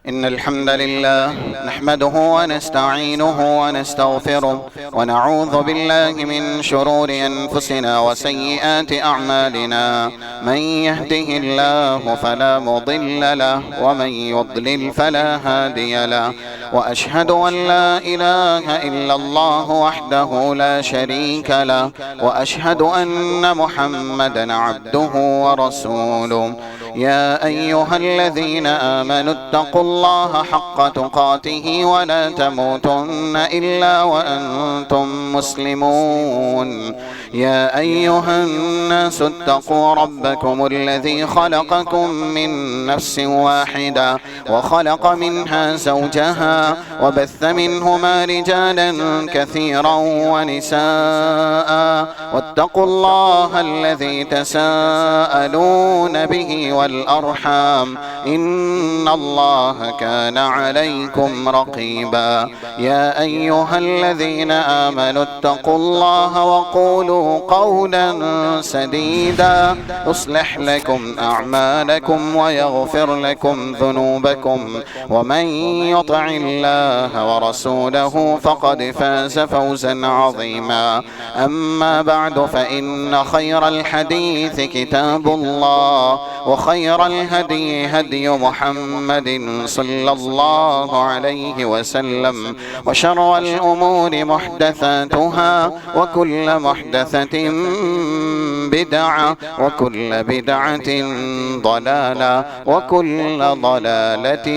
إن الحمد لله نحمده ونستعينه ونستغفره ونعوذ بالله من شرور أنفسنا وسيئات أعمالنا. من يهده الله فلا مضل له ومن يضلل فلا هادي له. وأشهد أن لا إله إلا الله وحده لا شريك له وأشهد أن محمدا عبده ورسوله. يا أيها الذين آمنوا اتقوا الله حق تقاته ولا تموتن إلا وأنتم مسلمون. يا أيها الناس اتقوا ربكم الذي خلقكم من نفس واحدة وخلق منها زوجها وبث منهما رجالا كثيرا ونساء واتقوا الله الذي تساءلون به والأرحام إن الله كان عليكم رقيبا. يا أيها الذين آمنوا اتقوا الله وقولوا قولا سديدا يصلح لكم أعمالكم ويغفر لكم ذنوبكم ومن يطع الله ورسوله فقد فاز فوزا عظيما. أما بعد فإن خير الحديث كتاب الله وخير الهدي هدي محمد صلى الله عليه وسلم وشر الأمور محدثاتها وكل محدثة بدعة وكل بدعة ضلالة وكل ضلالة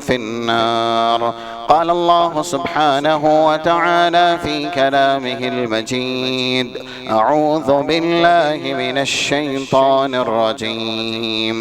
في النار. قال الله سبحانه وتعالى في كلامه المجيد: أعوذ بالله من الشيطان الرجيم.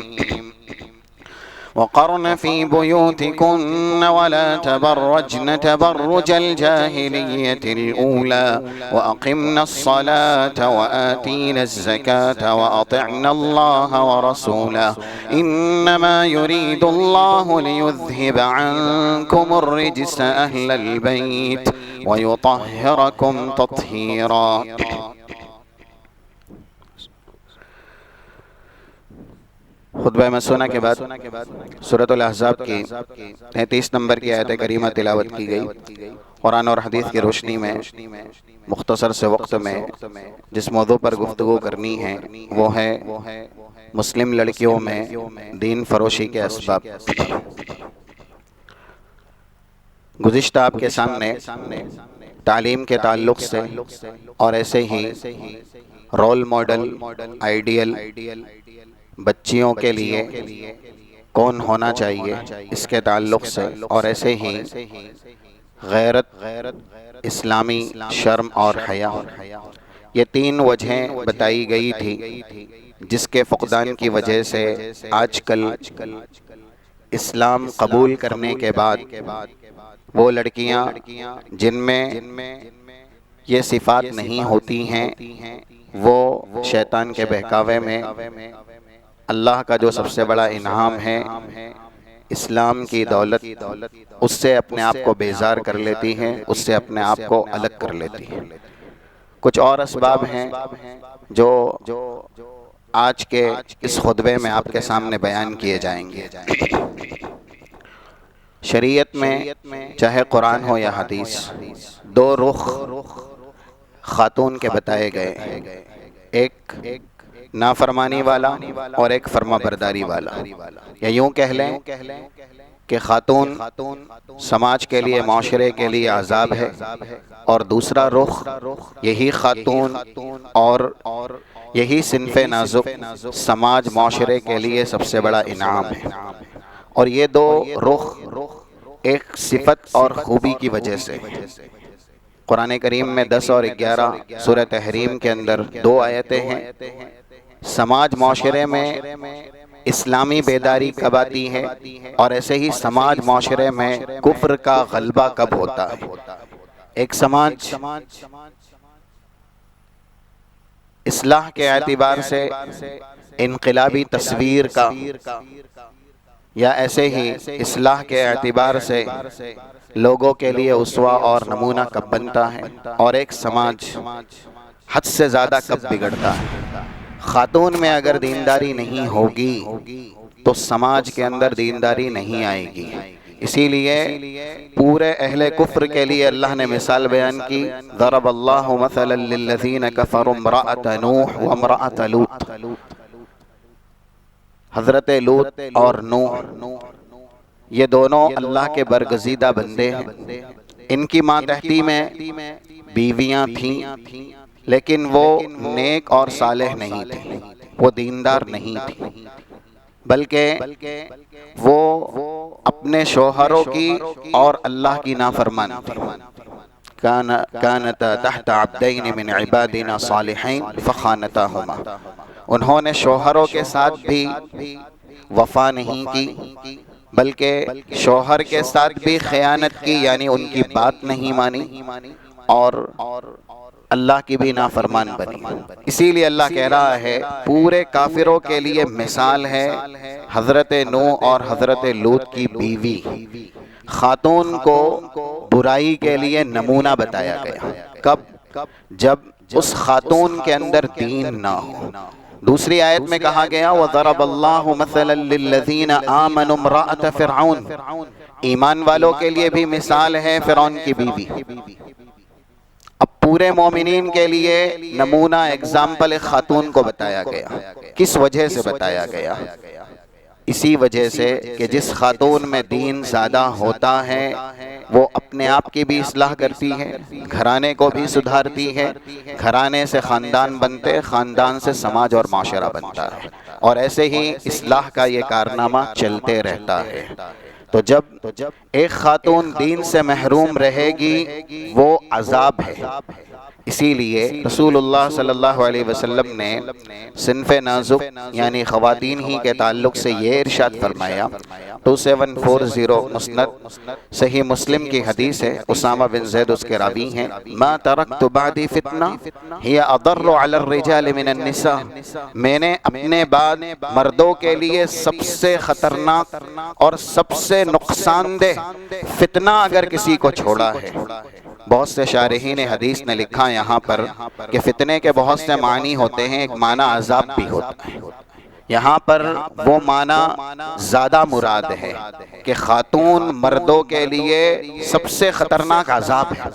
وقرن في بيوتكن ولا تبرجن تبرج الجاهلية الأولى وأقمنا الصلاة وآتينا الزكاة وأطعنا الله ورسوله إنما يريد الله ليذهب عنكم الرجس أهل البيت ويطهركم تطهيرا. خطبہ مسونہ کے بعد سورۃ الاحزاب کی 33 نمبر کی آیت کریمہ تلاوت کی گئی. قرآن اور حدیث کی روشنی میں مختصر سے وقت میں جس موضوع پر گفتگو کرنی ہے وہ ہے مسلم لڑکیوں میں دین فروشی کے اسباب. گزشتہ آپ کے سامنے تعلیم کے تعلق سے اور ایسے ہی رول ماڈل آئیڈیل بچیوں کے لیے کون ہونا چاہیے اس کے تعلق سے اور ایسے ہی غیرت، اسلامی شرم اور حیا، یہ 3 وجہیں بتائی گئی تھی جس کے فقدان کی وجہ سے آج کل اسلام قبول کرنے کے بعد وہ لڑکیاں جن میں یہ صفات نہیں ہوتی ہیں وہ شیطان کے بہکاوے میں اللہ کا جو سب سے بڑا انعام ہے اسلام کی دولت، اس سے اپنے آپ کو بیزار کر لیتی ہیں، اس سے اپنے آپ کو الگ کر لیتی ہیں. کچھ اور اسباب ہیں جو آج کے اس خطبے میں آپ کے سامنے بیان کیے جائیں گے. شریعت میں چاہے قرآن ہو یا حدیث 2 رخ خاتون کے بتائے گئے، ایک نافرمانی والا اور ایک فرما برداری والا. یا یوں کہہ لیں کہ خاتون سماج کے لیے، معاشرے کے لیے عذاب ہے، اور دوسرا رخ یہی خاتون اور یہی صنف نازک سماج معاشرے کے لیے سب سے بڑا انعام ہے. اور یہ 2 رخ ایک صفت اور خوبی کی وجہ سے قرآن کریم میں 10 اور 11 سورہ تحریم کے اندر 2 آیتیں ہیں. سماج معاشرے میں اسلامی بیداری کب آتی ہے اور ایسے ہی سماج معاشرے میں کفر کا غلبہ کب ہوتا ہے. ایک سماج اصلاح کے اعتبار سے انقلابی تصویر کا یا ایسے ہی اصلاح کے اعتبار سے لوگوں کے لیے اسوہ اور نمونہ کب بنتا ہے، اور ایک سماج حد سے زیادہ کب بگڑتا ہے. خاتون میں اگر دینداری نہیں ہوگی تو سماج کے اندر دینداری نہیں آئے گی۔ اسی لیے پورے اہل کفر کے لیے اللہ نے مثال بیان کی، ضرب اللہ مثلا للذین کفروا امرأۃ نوح وامرأۃ لوط۔ حضرت لوط اور نوح یہ دونوں اللہ کے برگزیدہ بندے ہیں۔ ان کی ماتحتی میں بیویاں تھیں، لیکن وہ نیک اور صالح نہیں تھیں، وہ دیندار نہیں تھیں، بلکہ وہ اپنے شوہروں کی اور اللہ کی نافرمان تھیں۔ كانتا تحت عبدین من عبادنا صالحین فخانتاہما۔ انہوں نے شوہروں کے ساتھ بھی وفا نہیں کی، بلکہ شوہر کے ساتھ بھی خیانت کی، یعنی ان کی بات نہیں مانی اور اللہ کی بھی نافرمان بنی۔ اسی لیے اللہ کہہ رہا ہے پورے کافروں کے لیے مثال ہے حضرت نوح اور حضرت لوط کی بیوی۔ خاتون کو برائی کے لیے نمونہ بتایا گیا، کب؟ جب اس خاتون کے اندر دین نہ ہو۔ دوسری آیت میں کہا گیا وَضَرَبَ اللَّهُ مَثَلًا لِلَّذِينَ آمَنُوا امْرَأَةَ فِرْعَوْنَ۔ ایمان والوں کے لیے بھی مثال ہے فرعون کی بیوی۔ اب پورے مومنین کے لیے نمونہ ایگزامپل ایک خاتون کو بتایا گیا۔ کس وجہ سے بتایا گیا؟ اسی وجہ سے کہ جس خاتون میں دین زیادہ ہوتا ہے وہ اپنے آپ کی بھی اصلاح کرتی ہے، گھرانے کو بھی سدھارتی ہے، گھرانے سے خاندان بنتے، خاندان سے سماج اور معاشرہ بنتا ہے، اور ایسے ہی اصلاح کا یہ کارنامہ چلتے رہتا ہے۔ تو جب ایک خاتون دین سے محروم رہے گی وہ عذاب ہے۔ اسی لیے رسول اللہ صلی اللہ علیہ وسلم نے صنف نازک یعنی خواتین ہی کے تعلق سے یہ ارشاد فرمایا، 2740 مسند صحیح مسلم کی حدیث ہے، اسامہ بن زید اس کے راوی ہیں، ما ترکت بعدی فتنہ ہی اضر علی الرجال من النساء۔ میں نے اپنے بعد مردوں کے لیے سب سے خطرناک اور سب سے نقصان دہ فتنہ اگر کسی کو چھوڑا ہے۔ بہت سے شارحین حدیث نے لکھا یہاں پر کہ فتنے کے بہت سے معنی ہوتے ہیں، ایک معنی عذاب بھی ہوتا ہے۔ یہاں پر وہ معنی زیادہ مراد ہے کہ خاتون مردوں کے لیے سب سے خطرناک عذاب ہے،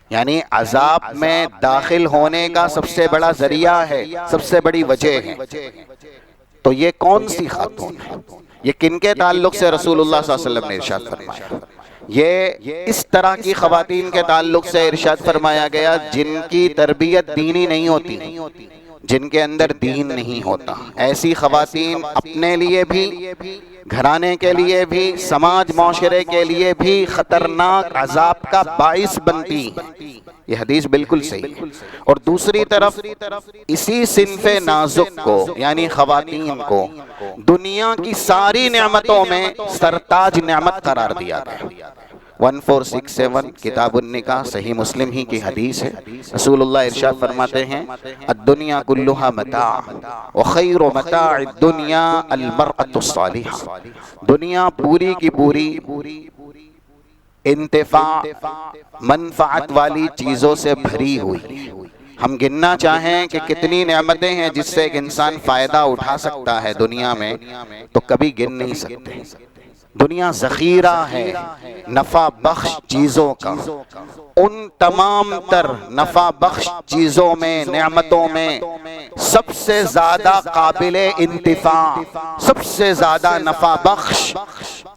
یعنی عذاب میں داخل ہونے کا سب سے بڑا ذریعہ ہے، سب سے بڑی وجہ ہے۔ تو یہ کون سی خاتون ہے؟ یہ کن کے تعلق سے رسول اللہ صلی اللہ علیہ وسلم نے ارشاد فرمایا؟ یہ اس طرح کی خواتین کے تعلق سے ارشاد فرمایا گیا جن کی تربیت دینی نہیں ہوتی، جن کے اندر دین نہیں ہوتا۔ ایسی خواتین اپنے لیے بھی، گھرانے کے لیے بھی، سماج معاشرے کے لیے بھی خطرناک عذاب کا باعث بنتی ہیں۔ یہ حدیث بالکل صحیح ہے۔ اور دوسری طرف اسی صنف نازک کو یعنی خواتین کو دنیا کی ساری نعمتوں میں سرتاج نعمت قرار دیا گیا۔ 1467 کتاب النکاح صحیح مسلم ہی کی حدیث ہے، رسول اللہ ارشاد فرماتے ہیں الدنیا کلھا متاع وخیر متاع الدنیا المرأة الصالحہ۔ دنیا پوری کی پوری انتفاع منفعت والی چیزوں سے بھری ہوئی۔ ہم گننا چاہیں کہ کتنی نعمتیں ہیں جس سے ایک انسان فائدہ اٹھا سکتا ہے دنیا میں تو کبھی گن نہیں سکتے۔ دنیا ذخیرہ ہے نفع بخش چیزوں کا، ان تمام تر نفع بخش چیزوں میں، نعمتوں میں سب سے زیادہ قابل انتفاع، سب سے زیادہ نفع بخش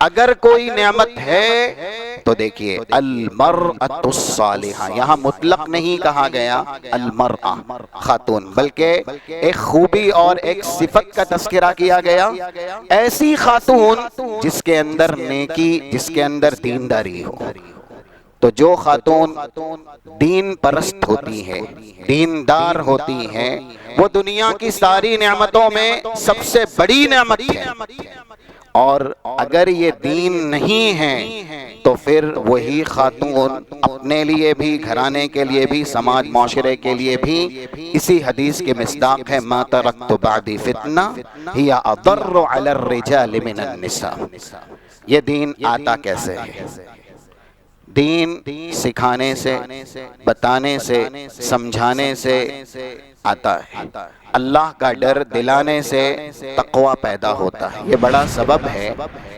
اگر کوئی نعمت ہے تو دیکھیے المرأة الصالحہ۔ یہاں مطلق نہیں کہا گیا المرأة خاتون، بلکہ ایک خوبی اور ایک صفت کا تذکرہ کیا گیا، ایسی خاتون جس کے اندر نیکی، جس کے اندر دینداری ہو۔ تو جو خاتون دین پرست ہوتی ہے، دیندار ہوتی ہے، وہ دنیا کی ساری نعمتوں میں سب سے بڑی نعمت ہے۔ اور اگر یہ دین نہیں ہے تو پھر وہی خاتون اپنے لیے بھی، گھرانے کے لیے بھی، سماج معاشرے کے لیے بھی اسی حدیث کے مصداق ہے ما ترکت بعدی فتنہ ہی اضر علی الرجال من النساء۔ یہ دین آتا کیسے ہے؟ دین سکھانے سے، بتانے سے، سمجھانے سے آتا ہے۔ اللہ کا ڈر دلانے سے تقوی پیدا ہوتا ہے۔ یہ بڑا سبب ہے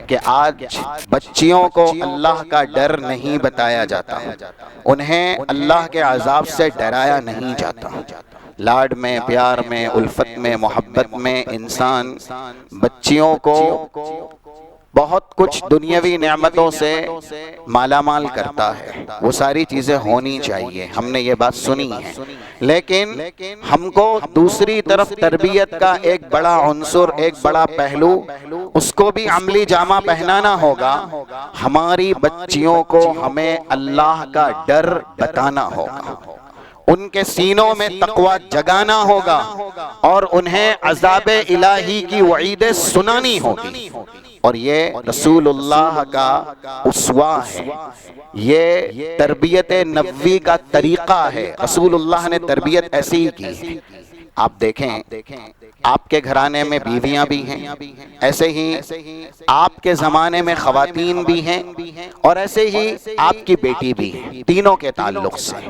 کہ آج بچیوں کو اللہ کا ڈر نہیں بتایا جاتا، انہیں اللہ کے عذاب سے ڈرایا نہیں جاتا۔ لاڈ میں، پیار میں، الفت میں، محبت میں انسان بچیوں کو بہت کچھ دنیاوی نعمتوں سے مالا مال کرتا ہے، وہ ساری چیزیں ہونی چاہیے، ہم نے یہ بات سنی ہے، لیکن ہم کو دوسری طرف تربیت کا ایک بڑا عنصر، ایک بڑا پہلو، اس کو بھی عملی جامہ پہنانا ہوگا۔ ہماری بچیوں کو ہمیں اللہ کا ڈر بتانا ہوگا، ان کے سینوں میں تقوی جگانا ہوگا، اور انہیں عذاب الہی کی وعیدیں سنانی ہوگی۔ اور یہ رسول اللہ کا اسوہ ہے، یہ تربیت نبوی کا طریقہ ہے، رسول اللہ نے تربیت ایسی ہی کی۔ آپ دیکھیں آپ کے گھرانے میں بیویاں بھی ہیں، ایسے ہی آپ کے زمانے میں خواتین بھی ہیں، اور ایسے ہی آپ کی بیٹی بھی ہے، تینوں کے تعلق سے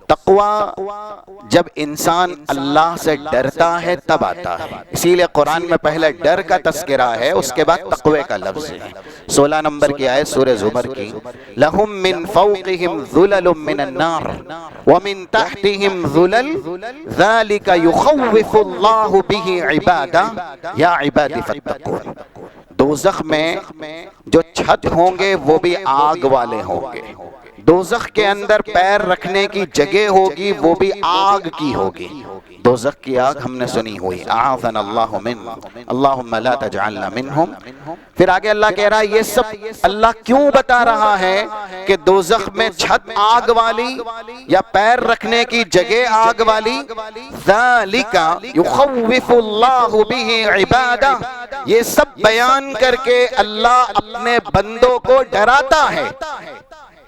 تقوی جب انسان اللہ سے ڈرتا ہے تب آتا ہے، اسی لئے قرآن میں پہلے ڈر کا تذکرہ ہے، اس کے بعد تقوی کا لفظ ہے۔ 16 نمبر کی آیت سورہ زمر کی، لَهُم مِّن فَوْقِهِمْ ظُلَلٌ مِّنَ النَّارِ وَمِن تَحْتِهِمْ ظُلَلٌ ذَلِكَ يُخَوِّفُ اللَّهُ بِهِ عِبَادَهُ يَا عِبَادِ فَاتَّقُونِ۔ دوزخ میں جو چھت ہوں گے وہ بھی آگ والے ہوں گے، دوزخ کے اندر پیر رکھنے کی جگہ ہوگی وہ بھی آگ کی ہوگی۔ دوزخ کی آگ ہم نے سنی ہوئی، اعاذنا اللہ من، اللہم لا تجعلنا منہم۔ پھر آگے اللہ کہہ رہا ہے یہ سب اللہ کیوں بتا رہا ہے کہ دوزخ میں چھت آگ والی یا پیر رکھنے کی جگہ آگ والی، ذالک یخوف اللہ بہ عبادہ، یہ سب بیان کر کے اللہ اپنے بندوں کو ڈراتا ہے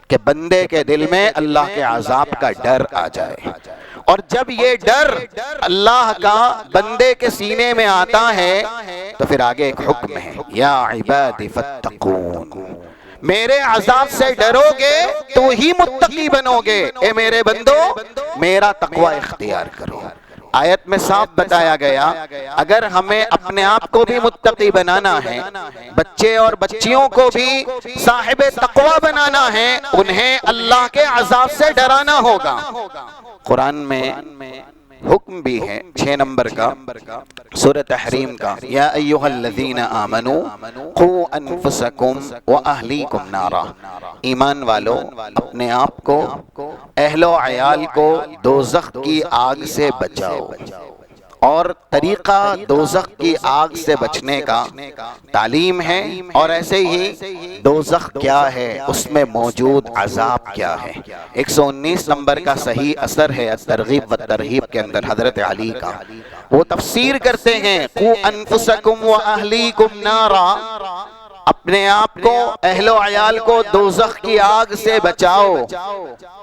کہ بندے کے دل میں اللہ کے عذاب کا ڈر آ جائے۔ اور جب یہ ڈر اللہ کا بندے کے سینے میں آتا ہے تو پھر آگے ایک حکم ہے، یا عباد فاتقون، میرے عذاب سے ڈرو گے تو ہی متقی بنو گے، اے میرے بندو میرا تقوی اختیار کرو۔ آیت میں صاف بتایا گیا اگر ہمیں اپنے آپ کو بھی متقی بنانا ہے، بچے اور بچیوں کو بھی صاحب تقوی بنانا ہے، انہیں اللہ کے عذاب سے ڈرانا ہوگا۔ قرآن میں حکم بھی ہے 6 نمبر کا سورہ تحریم کا، یا ایھا الذین آمنوا قوا انفسکم واہلیکم نارا، ایمان والو اپنے آپ کو، اہل و عیال کو دوزخ کی آگ سے بچاؤ۔ اور طریقہ دوزخ کی آگ سے بچنے کا تعلیم ہے، اور ایسے ہی دوزخ کیا ہے، اس میں موجود عذاب کیا ہے۔ 119 نمبر کا صحیح اثر ہے ترغیب و ترہیب کے اندر حضرت علی کا، وہ تفسیر کرتے ہیں قوا انفسکم واہلیکم نارا، اپنے آپ کو، اہل و عیال کو دوزخ کی آگ سے بچاؤ۔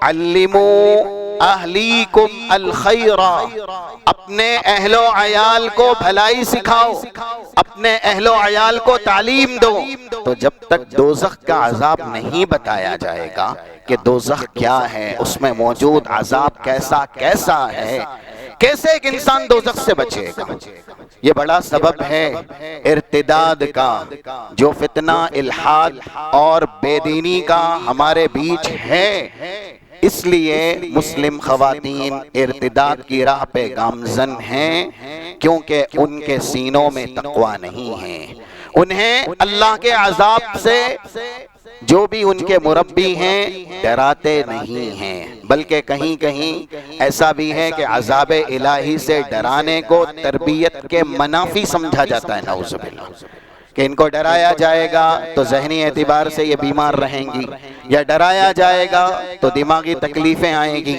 علموا اہلیکم الخیر، اپنے اہل و عیال کو بھلائی سکھاؤ، اپنے اہل و عیال کو تعلیم دو۔ تو جب تک دوزخ کا عذاب نہیں بتایا جائے گا کہ دوزخ کیا ہے، اس میں موجود عذاب کیسا کیسا ہے، کیسے ایک انسان دوزخ سے بچے گا، یہ بڑا سبب ہے ارتداد کا، جو فتنہ الحاد اور بے دینی کا ہمارے بیچ ہے۔ اس لیے مسلم خواتین ارتداد کی راہ پہ گامزن ہیں، کیونکہ ان کے سینوں میں تقوی نہیں ہے، انہیں اللہ کے عذاب سے جو بھی ان کے مربی ہیں ڈراتے نہیں ہیں، بلکہ کہیں کہیں ایسا بھی ہے کہ عذاب الہی سے ڈرانے کو تربیت کے منافی سمجھا جاتا ہے، نعوذ باللہ، کہ ان کو ڈرایا جائے گا تو ذہنی اعتبار سے یہ بیمار رہیں گی، یا ڈرایا جائے گا تو دماغی تکلیفیں آئیں گی،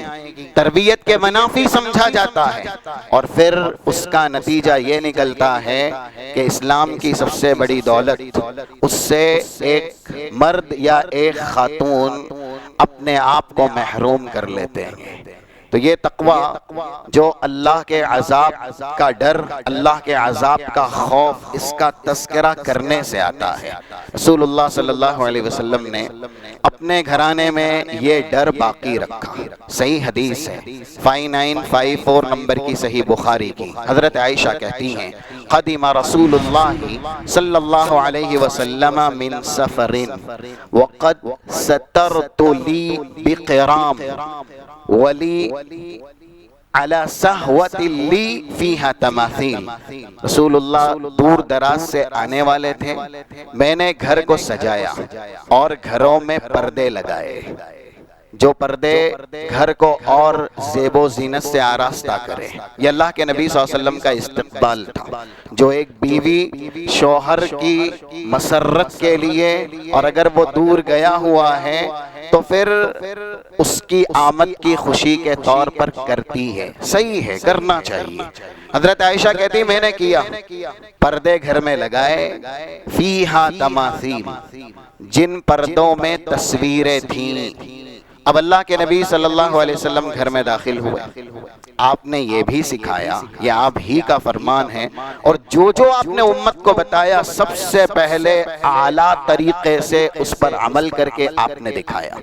تربیت کے منافی سمجھا جاتا ہے، اور پھر اس کا نتیجہ یہ نکلتا ہے کہ اسلام کی سب سے بڑی دولت اس سے ایک مرد یا ایک خاتون اپنے آپ کو محروم کر لیتے ہیں۔ تو یہ تقوی جو اللہ کے عذاب کا ڈر، اللہ کے عذاب کا خوف، اس کا تذکرہ کرنے سے آتا ہے۔ رسول اللہ صلی اللہ علیہ وسلم نے اپنے گھرانے میں یہ ڈر باقی رکھا۔ صحیح حدیث ہے 5954 نمبر کی صحیح بخاری کی، حضرت عائشہ کہتی ہیں قدم رسول اللہ صلی اللہ علیہ وسلم من سفر وقد سترت لی بقرام ولی علی صحوت لی فیہا تماثیل۔ رسول اللہ دور دراز سے آنے والے تھے، میں نے گھر کو سجایا اور گھروں میں پردے لگائے، جو پردے گھر کو اور زیب و زینت سے آراستہ کرے۔ یہ اللہ کے نبی صلی اللہ علیہ وسلم کا استقبال تھا، جو ایک بیوی شوہر کی مسرت کے لیے، اور اگر وہ دور گیا ہوا ہے تو پھر اس کی آمد کی خوشی کے طور پر کرتی ہے۔ صحیح ہے، کرنا چاہیے۔ حضرت عائشہ کہتی میں نے کیا، پردے گھر میں لگائے، فیہا تماثیل، جن پردوں میں تصویریں تھیں۔ اب اللہ کے نبی صلی اللہ علیہ وسلم گھر میں داخل ہوئے، آپ نے یہ بھی سکھایا، یہ آپ ہی کا فرمان ہے، اور جو آپ نے امت کو بتایا سب سے پہلے اعلیٰ طریقے سے اس پر عمل کر کے آپ نے دکھایا۔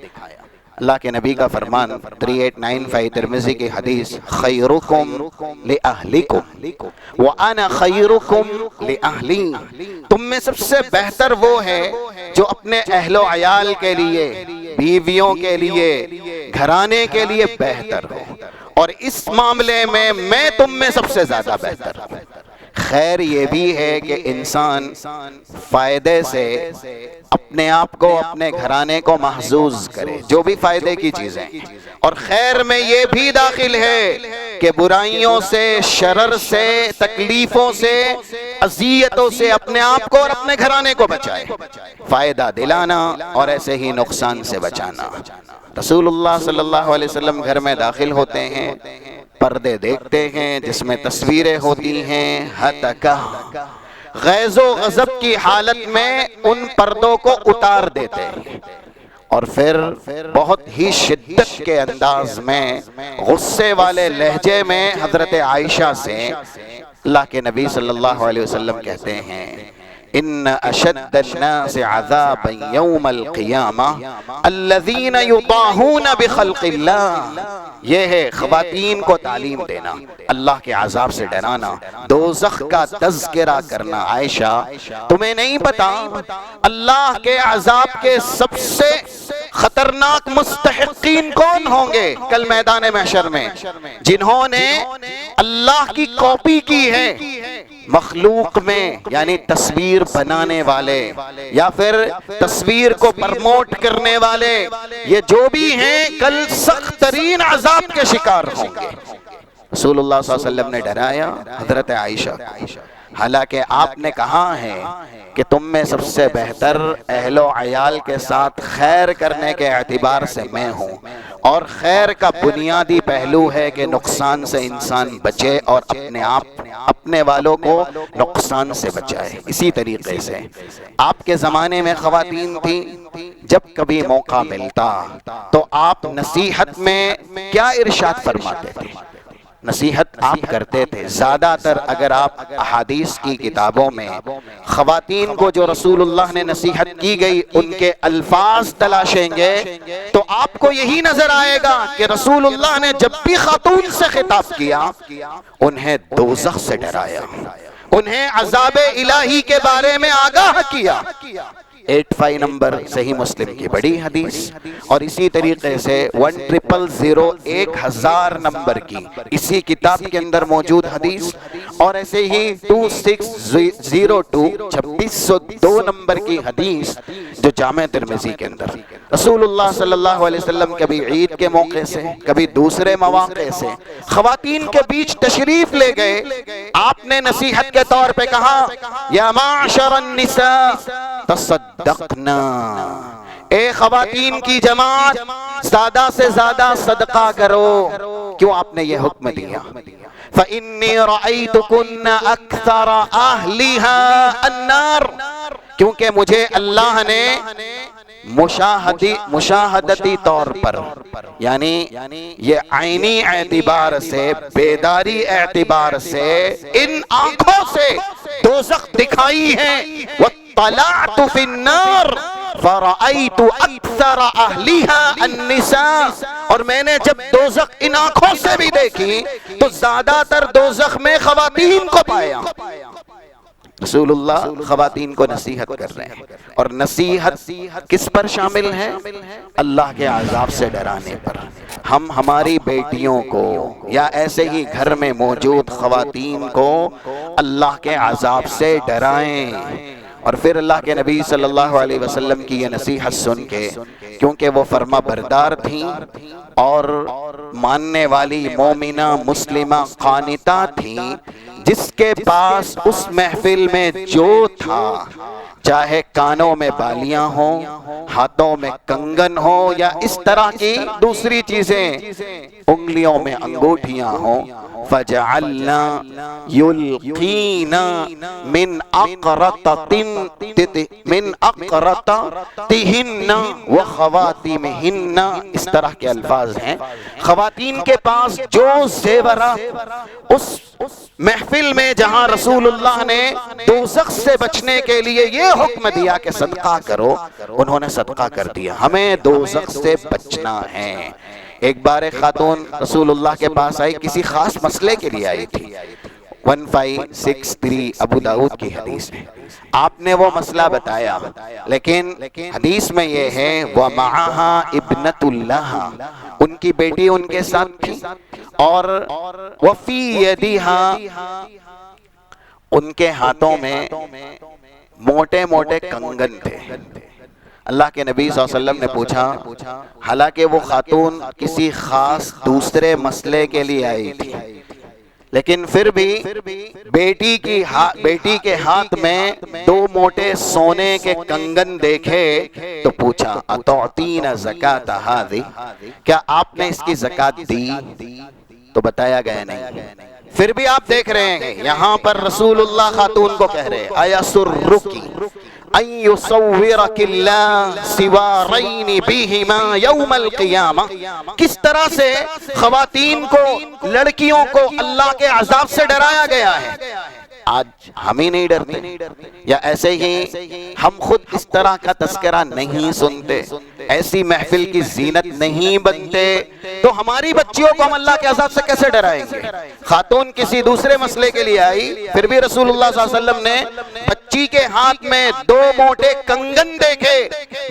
اللہ کے نبی کا فرمان 3895 ترمذی کی حدیث، خیرکم لأہلکم وَأَنَا خَيْرُكُمْ لِأَہْلِي، تم میں سب سے بہتر وہ ہے جو اپنے اہل و عیال کے لیے، بیویوں کے لیے، گھرانے کے لیے بہتر ہو، اور اس معاملے میں تم میں سب سے زیادہ بہتر ہوں۔ خیر یہ بھی ہے کہ انسان فائدے سے اپنے آپ کو، اپنے گھرانے کو محظوظ کرے، جو بھی فائدے کی چیزیں، اور خیر میں یہ بھی داخل ہے کہ برائیوں سے، شرر سے، تکلیفوں سے، اذیتوں سے اپنے آپ کو اور اپنے گھرانے کو بچائے، فائدہ دلانا اور ایسے ہی نقصان سے بچانا۔ رسول اللہ صلی اللہ علیہ وسلم گھر میں داخل ہوتے ہیں، پردے دیکھتے ہیں جس میں تصویریں ہوتی ہیں، ہتکا غیظ و غضب کی حالت میں ان پردوں کو اتار دیتے ہیں، اور پھر بہت ہی شدت کے انداز میں، غصے والے لہجے میں حضرت عائشہ سے اللہ کے نبی صلی اللہ علیہ وسلم کہتے ہیں ان اشد الناس عذابا یوم القیامہ الذین یطاہون بخلق اللہ، یہ ہے خواتین کو تعلیم دینا، اللہ کے عذاب سے ڈرانا، دوزخ کا تذکرہ کرنا۔ عائشہ تمہیں نہیں پتا اللہ کے عذاب کے سب سے خطرناک مستحقین کون ہوں گے کل میدان محشر میں؟ جنہوں نے اللہ کی کاپی کی ہے مخلوق میں، یعنی تصویر بنانے والے یا پھر تصویر کو پرموٹ کرنے والے، یہ جو بھی ہیں کل سخت ترین عذاب کے شکار ہوں گے۔ رسول اللہ صلی اللہ علیہ وسلم نے ڈرایا حضرت عائشہ، حالانکہ آپ نے کہا ہے کہ تم میں سب سے بہتر اہل و عیال کے ساتھ خیر کرنے کے اعتبار سے میں ہوں، اور خیر کا بنیادی پہلو ہے کہ نقصان سے انسان بچے اور اپنے والوں کو نقصان سے بچائے۔ اسی طریقے سے آپ کے زمانے میں خواتین تھیں، جب کبھی موقع ملتا تو آپ نصیحت میں کیا ارشاد فرماتے تھے؟ نصیحت آپ کرتے تھے زیادہ تر۔ اگر آپ احادیث کی کتابوں میں خواتین کو جو رسول اللہ نے نصیحت کی گئی ان کے الفاظ تلاشیں گے تو آپ کو یہی نظر آئے گا کہ رسول اللہ نے جب بھی خاتون سے خطاب کیا انہیں دوزخ سے ڈرایا، انہیں عذاب الہی کے بارے میں آگاہ کیا۔ 85 نمبر صحیح مسلم کی بڑی حدیث، اور اسی طریقے سے 1000 نمبر کی اسی کتاب کے اندر موجود حدیث، اور ایسے ہی 2602 2602 نمبر کی حدیث جو جامع ترمذی کے اندر رسول اللہ صلی اللہ علیہ وسلم کبھی عید کے موقع سے، کبھی دوسرے مواقع سے خواتین کے بیچ تشریف لے گئے۔ آپ نے نصیحت کے طور پہ کہا یا معاشر النساء تصدقنا، اے خواتین کی جماعت زیادہ سے زیادہ صدقہ کرو۔ کیوں آپ نے یہ حکم دیا؟ فَإِنِّي رَأَيْتُكُنَّ أَكْثَرَ أَهْلِهَا النَّارِ، کیونکہ مجھے اللہ نے مشاہدتی طور پر، یعنی یہ عینی اعتبار سے، بیداری اعتبار سے ان آنکھوں سے دوزخ دکھائی ہے۔ وَطَلَعْتُ فِي النَّارِ فَرَأَيْتُ أَكْثَرَ أَهْلِهَا النِّسَاء، اور میں نے جب دوزخ ان آنکھوں سے بھی دیکھی تو زیادہ تر دوزخ میں خواتین کو پایا۔ رسول اللہ خواتین کو نصیحت کر رہے ہیں، اور نصیحت کس پر شامل ہے؟ اللہ کے عذاب سے ڈرانے پر۔ ہم ہماری بیٹیوں کو یا ایسے ہی گھر میں موجود خواتین کو اللہ کے عذاب سے ڈرائیں۔ اور پھر اللہ کے نبی صلی اللہ علیہ وسلم کی یہ نصیحت سن کے، کیونکہ وہ فرما بردار تھیں اور ماننے والی مومنہ مسلمہ قانتہ تھیں، جس کے پاس اس محفل میں جو تھا، چاہے کانوں میں بالیاں ہوں، ہاتھوں میں کنگن ہو، یا اس طرح کی دوسری چیزیں، انگلیوں میں انگوٹھیاں ہوں، فَجَعَلْنَا يُلْقِينَ مِنْ أَقْرَطَتِهِنَّ وَخَوَاتِمِهِنَّ، اس طرح کے الفاظ ہیں۔ خواتین کے پاس جو زیورات اس محفل میں جہاں رسول اللہ نے دوزخ سے بچنے کے لیے یہ حکم دیا کہ صدقہ کرو، انہوں نے صدقہ کر دیا۔ ہمیں دوزخ سے بچنا ہے۔ ایک بار ایک خاتون رسول اللہ کے پاس آئی، کسی خاص مسئلے کے لیے آئی تھی۔ 1563 ابو داؤد کی حدیث ہے۔ آپ نے وہ مسئلہ بتایا، لیکن حدیث میں یہ ہے وَمَعَهَا ابْنَةُ اللَّهَ، ان کی بیٹی ان کے ساتھ تھی، اور وَفِي يَدِهَا، ان کے ہاتھوں میں موٹے موٹے کنگن تھے۔ اللہ کے نبی صلی اللہ علیہ وسلم نے پوچھا، حالانکہ وہ خاتون کسی خاص دوسرے مسئلے کے لیے آئی تھی، لیکن پھر بھی بیٹی کے ہاتھ میں 2 موٹے سونے کے کنگن دیکھے تو پوچھا اَتُعْطِينَ زَكَاةَ هَذِهِ، کیا آپ نے اس کی زکوٰۃ دی؟ تو بتایا گیا نہیں۔ پھر بھی آپ دیکھ رہے ہیں یہاں پر رسول اللہ خاتون کو کہہ رہے اَيَسُرُّكِ أَن يُصَوِّرَكِ اللَّهُ سِوَارَيْنِ بِهِمَا يَوْمَ الْقِيَامَةِ، کس طرح سے خواتین کو، لڑکیوں کو اللہ کے عذاب سے ڈرایا گیا ہے۔ آج ہم ہی نہیں ڈرتے، یا ایسے ہی ہم خود اس طرح کا تذکرہ نہیں سنتے، ایسی محفل کی زینت نہیں بنتے، تو ہماری بچیوں کو ہم اللہ کے عذاب سے کیسے ڈرائیں گے؟ خاتون کسی دوسرے مسئلے کے لیے آئی، پھر بھی رسول اللہ صلی اللہ علیہ وسلم نے بچی کے ہاتھ میں 2 موٹے کنگن دیکھے،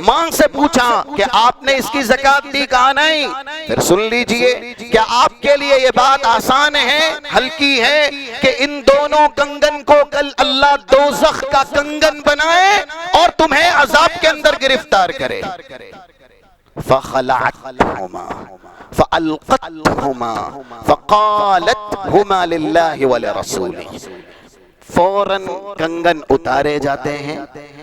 ماں سے پوچھا کہ آپ نے اس کی زکوٰۃ دی؟ کہا نہیں۔ پھر سن لیجئے، کیا آپ کے لیے یہ بات آسان ہے، ہلکی ہے کہ ان دونوں کنگن کو کل اللہ دوزخ کا کنگن بنائے اور تمہیں عذاب کے اندر گرفتار کرے؟ فَخَلَعَتْهُمَا فَأَلْقَتْهُمَا فَقَالَتْ هُمَا لِلَّهِ وَلِرَسُولِهِ، فوراً کنگن اتارے جاتے ہیں،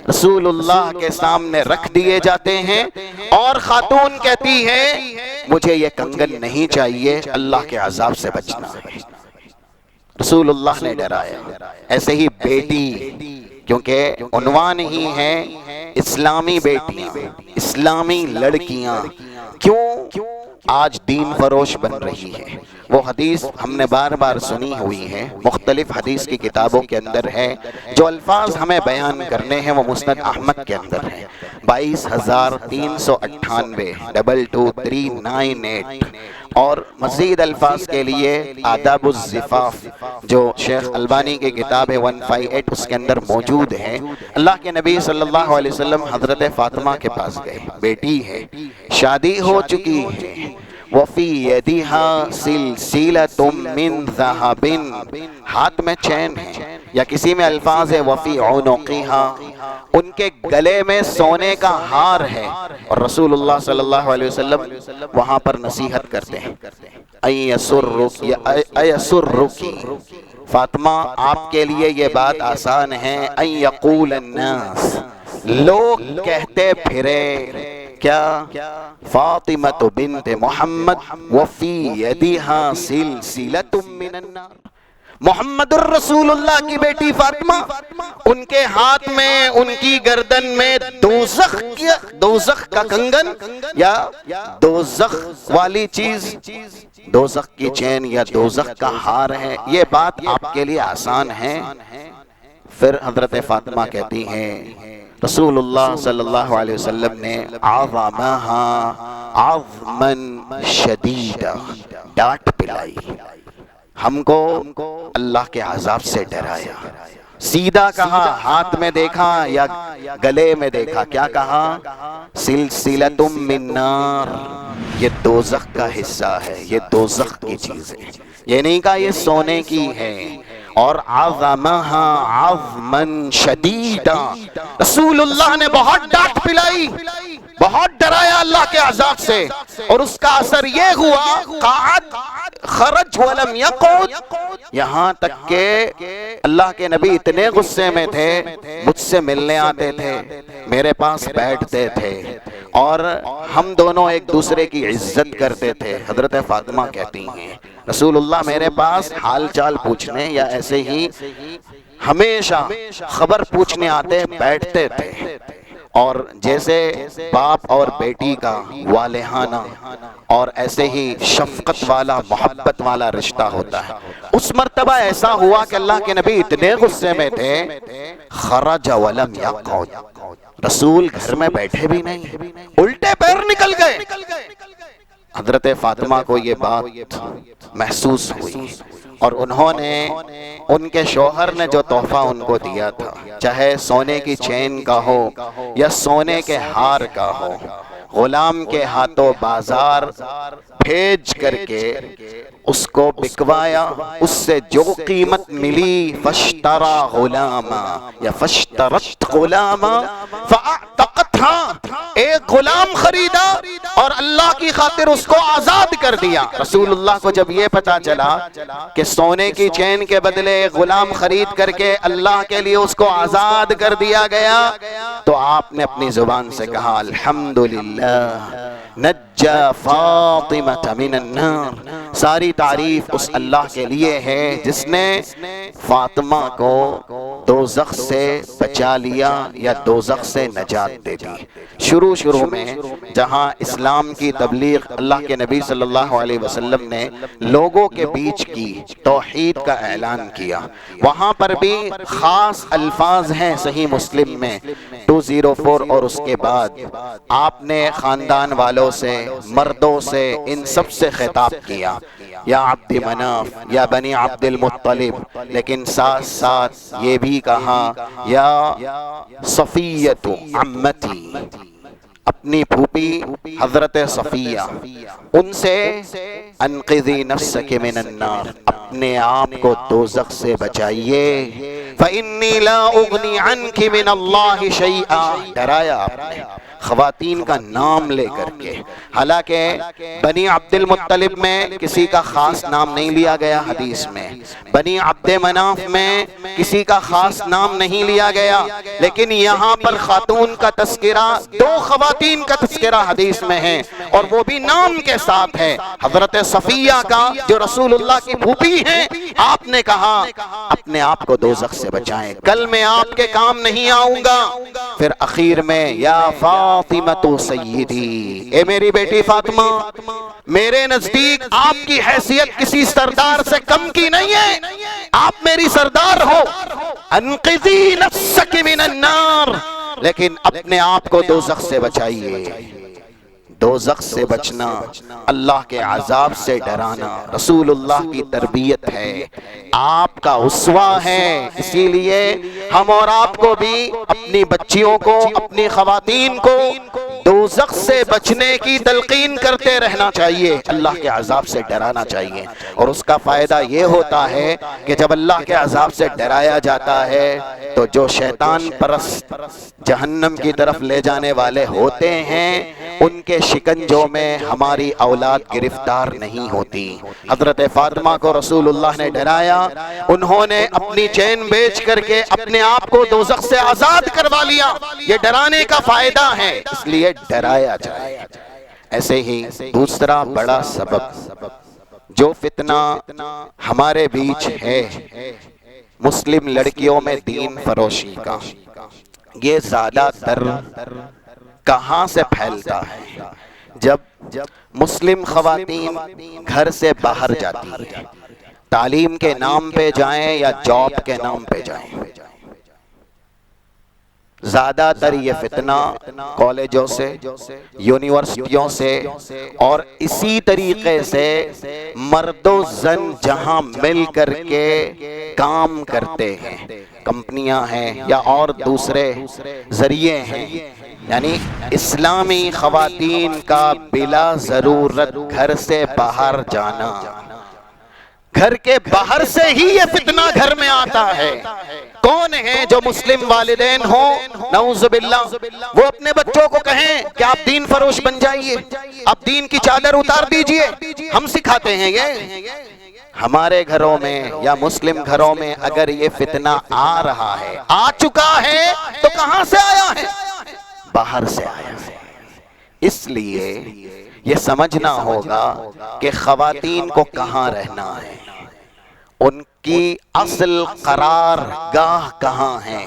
رسول اللہ کے سامنے رکھ دیے جاتے ہیں، اور خاتون کہتی ہے مجھے یہ کنگن نہیں چاہیے، اللہ کے عذاب سے بچنا ہے۔ رسول اللہ نے ڈرایا۔ ایسے ہی بیٹی، کیونکہ عنوان ہی ہے اسلامی بیٹیاں، اسلامی لڑکیاں، کیوں آج دین فروش بن رہی ہے؟ وہ حدیث ہم نے بار بار سنی ہوئی ہے، مختلف حدیث کی کتابوں کے اندر ہے، جو الفاظ ہمیں بیان کرنے ہیں وہ مسند احمد کے اندر ہے، 22,398 22398، اور مزید الفاظ کے لیے آداب الزفاف جو شیخ البانی کی کتاب ہے 158 اس کے اندر موجود ہے۔ اللہ کے نبی صلی اللہ علیہ وسلم حضرت فاطمہ کے پاس گئے، بیٹی ہے، شادی ہو چکی ہے، وَفِي يَدِهَا سِلْسِلَةٌ مِّن ذَهَبٍ، ہاتھ میں چین ہے، یا کسی میں الفاظ ہے وَفِي عُنُقِهَا، ان کے گلے میں سونے کا ہار ہے، اور رسول اللہ صلی اللہ علیہ وسلم وہاں پر نصیحت کرتے ہیں اَيَسُرُّكِ فاطمہ، آپ کے لیے یہ بات آسان ہے، أَن يَقُولَ النَّاسِ، لوگ کہتے پھرے کیا؟ فاطمہ بنت محمد وفی یدیہا سلسلۃ من النار، محمد الرسول اللہ کی بیٹی فاطمہ، ان کے ہاتھ میں، ان کی گردن میں دوزخ کا کنگن یا دوزخ والی چیز، دوزخ کی چین یا دوزخ کا ہار ہے، یہ بات آپ کے لیے آسان ہے؟ پھر حضرت فاطمہ کہتی ہیں رسول اللہ صلی اللہ علیہ وسلم نے عظمہا عظما شدیدا، ڈانٹ پلائی، ہم کو اللہ کے عذاب سے ڈرایا۔ سیدھا کہا، ہاتھ میں دیکھا یا گلے میں دیکھا، کیا کہا؟ سلسلۃ من نار، یہ دوزخ کا حصہ ہے، یہ دوزخ کی چیز ہے، یہ نہیں کہا یہ سونے کی ہے۔ اور عظمہا عظما شدیدا، رسول اللہ نے بہت ڈانٹ پلائی، بہت ڈرایا اللہ کے عذاب سے، اور اس کا اثر یہ ہوا قعد خرج ولم یقعد، یہاں تک کہ اللہ کے نبی اتنے غصے میں تھے، مجھ سے ملنے آتے تھے، میرے پاس بیٹھتے تھے، اور ہم دونوں ایک دوسرے کی عزت کرتے تھے۔ حضرت فاطمہ کہتی ہیں رسول اللہ میرے پاس حال چال پوچھنے یا ایسے ہی ہمیشہ خبر پوچھنے آتے، بیٹھتے تھے، اور جیسے باپ اور بیٹی کا والہانہ اور ایسے ہی شفقت والا، محبت والا رشتہ ہوتا ہے، اس مرتبہ ایسا ہوا کہ اللہ کے نبی اتنے غصے میں تھے، خرج ولم یقعد، رسول گھر میں بیٹھے بھی نہیں، الٹے پیر نکل گئے۔ حضرت فاطمہ کو یہ بات محسوس ہوئی، اور انہوں نے، ان کے شوہر نے جو تحفہ ان کو دیا تھا، چاہے سونے کی چین کا ہو یا سونے کے ہار کا ہو، غلام کے ہاتھوں بازار بھیج کر کے اس کو بکوایا، اس سے جو قیمت ملی، فاشترا غلاما یا فاشترت غلاما فاعتقتها، ایک غلام خریدا اور اللہ کی خاطر اس کو آزاد کر دیا۔ رسول اللہ کو جب یہ پتا چلا کہ سونے کی چین کے بدلے ایک غلام خرید کر کے اللہ کے لیے اس کو آزاد کر دیا گیا، تو آپ نے اپنی زبان سے کہا الحمدللہ نجا فاطمہ من النار، ساری تعریف اس اللہ کے لیے ہے جس نے فاطمہ کو دوزخ سے بچا لیا یا دوزخ سے نجات دے دی۔ شروع میں جہاں اسلام کی تبلیغ اللہ کے نبی صلی اللہ علیہ وسلم نے لوگوں کے بیچ کی، توحید کا اعلان کیا، وہاں پر بھی خاص الفاظ ہیں صحیح مسلم میں 204، اور اس کے بعد آپ نے خاندان والوں سے، مردوں سے، ان سب سے خطاب کیا، یا عبد مناف یا بنی عبد المطلب، لیکن ساتھ ساتھ یہ بھی کہا یا صفیۃ عمتی، اپنی پھوپھی حضرت صفیہ، ان سے انقذی نفسک من النار، اپنے آپ کو دوزخ سے بچائیے، فإنی لا اغنی عنک من اللہ شیئا، ڈرایا آپ نے خواتین کا نام لے کر کے، حالانکہ بنی عبد المطلب میں کسی کا خاص نام نہیں لیا گیا حدیث میں، بنی عبد مناف میں کسی کا خاص نام نہیں لیا گیا، لیکن یہاں پر خاتون کا تذکرہ، دو خواتین کا تذکرہ حدیث میں ہے، اور وہ بھی نام کے ساتھ ہے، حضرت صفیہ کا جو رسول اللہ کی پھوپھی ہیں۔ آپ نے کہا اپنے آپ کو دوزخ سے بچائیں، کل میں آپ کے کام نہیں آؤں گا۔ پھر اخیر میں یا فاطمہ سیدی، اے میری بیٹی فاطمہ، میرے نزدیک آپ کی حیثیت کسی سردار سے کم کی نہیں ہے، آپ میری سردار ہو، انقذی نفسک من النار، لیکن اپنے آپ کو دوزخ سے بچائیے۔ دوزخ سے بچنا، اللہ کے عذاب سے ڈرانا رسول اللہ کی تربیت ہے، آپ کا اسوہ ہے، اسی لیے ہم اور آپ کو بھی اپنی بچیوں کو، اپنی خواتین کو دوزخ سے بچنے کی تلقین کرتے رہنا چاہیے، اللہ کے عذاب سے ڈرانا چاہیے، اور اس کا فائدہ یہ ہوتا ہے کہ جب اللہ کے عذاب سے ڈرایا جاتا ہے تو جو شیطان پرست جہنم کی طرف لے جانے والے ہوتے ہیں، ان کے شکنجوں میں ہماری اولاد گرفتار نہیں ہوتی۔ حضرت فاطمہ کو رسول اللہ نے ڈرایا، انہوں نے اپنی چین بیچ کر کے اپنے آپ کو دوزخ سے آزاد کروا لیا، یہ ڈرانے کا فائدہ ہے، اس لیے ڈرایا جائے۔ ایسے ہی دوسرا بڑا سبب جو فتنہ ہمارے بیچ ہے مسلم لڑکیوں میں دین فروشی کا، یہ زیادہ تر کہاں سے پھیلتا ہے؟ جب مسلم خواتین گھر سے باہر جاتی ہیں، تعلیم کے نام پہ جائیں یا جاب کے نام پہ جائیں، زیادہ تر یہ فتنہ کالجوں سے، یونیورسٹیوں سے، اور اسی طریقے سے مرد و زن جہاں مل کر کے کام کرتے ہیں، کمپنیاں ہیں یا اور دوسرے ذریعے ہیں، یعنی اسلامی خواتین کا بلا ضرورت گھر سے باہر جانا، گھر کے باہر سے ہی یہ فتنہ گھر میں آتا ہے۔ کون ہیں جو مسلم والدین ہوں نعوذ باللہ وہ اپنے بچوں کو کہیں کہ آپ دین فروش بن جائیے، آپ دین کی چادر اتار دیجئے، ہم سکھاتے ہیں یہ۔ ہمارے گھروں میں یا مسلم گھروں میں اگر یہ فتنہ آ رہا ہے، آ چکا ہے، تو کہاں سے آیا ہے؟ باہر سے آیا ہے۔ اس لیے یہ سمجھنا ہوگا کہ خواتین کو کہاں رہنا ہے، ان کی اصل قرار گاہ کہاں ہے۔